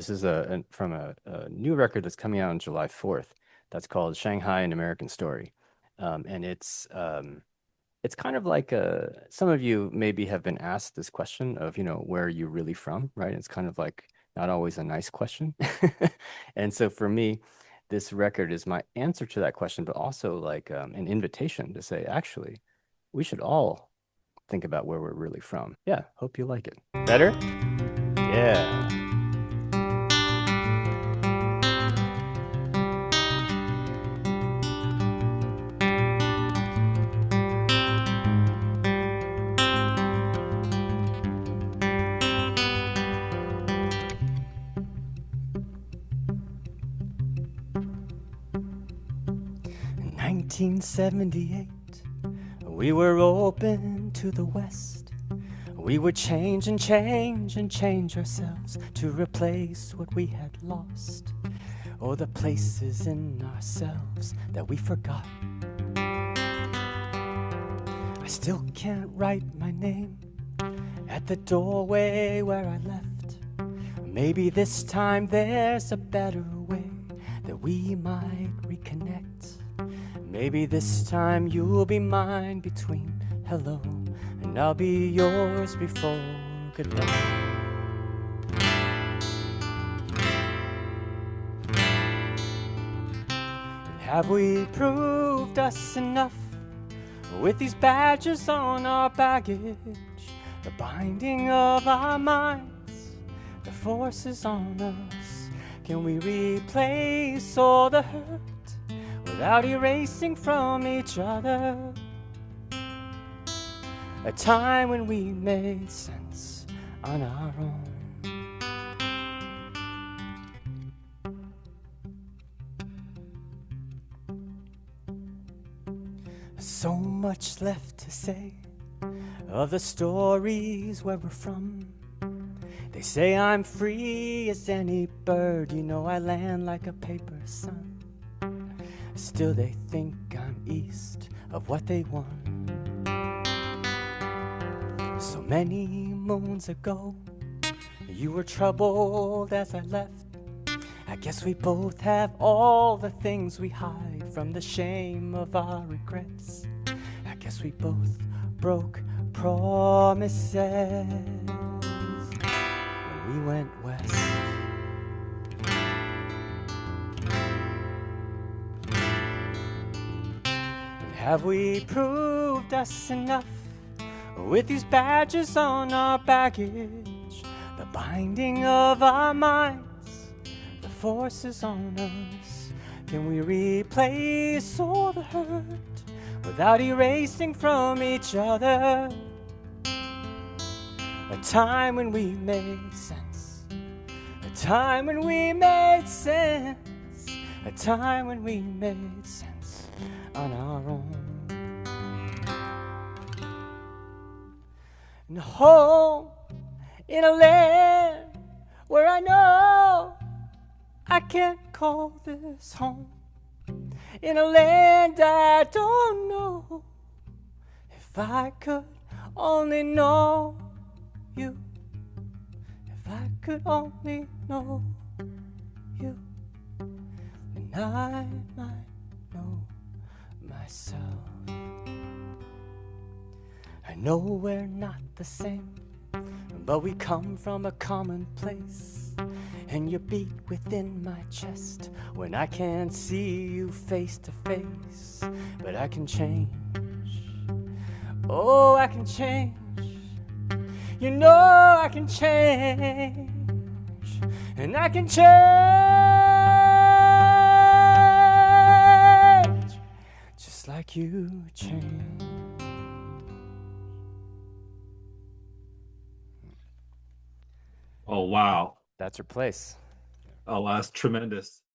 This is from a new record that's coming out on July 4th. That's called Shanghai, an American Story. And it's kind of like some of you maybe have been asked this question of, where are you really from, right? It's kind of like not always a nice question. And so for me, this record is my answer to that question, but also like an invitation to say, actually, we should all think about where we're really from. Yeah, hope you like it. Better? Yeah. 1978, we were open to the West. We would change and change and change ourselves to replace what we had lost, or the places in ourselves that we forgot. I still can't write my name at the doorway where I left. Maybe this time there's a better way that we might reconnect. Maybe this time you'll be mine between hello, and I'll be yours before goodbye. And have we proved us enough with these badges on our baggage? The binding of our minds, the forces on us. Can we replace all the hurt without erasing from each other? A time when we made sense on our own. So much left to say of the stories where we're from. They say I'm free as any bird, I land like a paper sun. Still they think I'm east of what they want. So many moons ago, you were troubled as I left. I guess we both have all the things we hide from the shame of our regrets. I guess we both broke promises when we went west. And have we proved us enough with these badges on our baggage? The binding of our minds, the forces on us. Can we replace all the hurt without erasing from each other? A time when we made sense, a time when we made sense, a time when we made sense on our own. And home in a land where I know I can't call this home. In a land I don't know. If I could only know you, if I could only know you, then I might know myself. I know we're not the same, but we come from a common place. And you beat within my chest when I can't see you face to face. But I can change, oh, I can change. You know I can change, and I can change just like you change. Oh, wow. That's her place. Oh, wow, that's tremendous.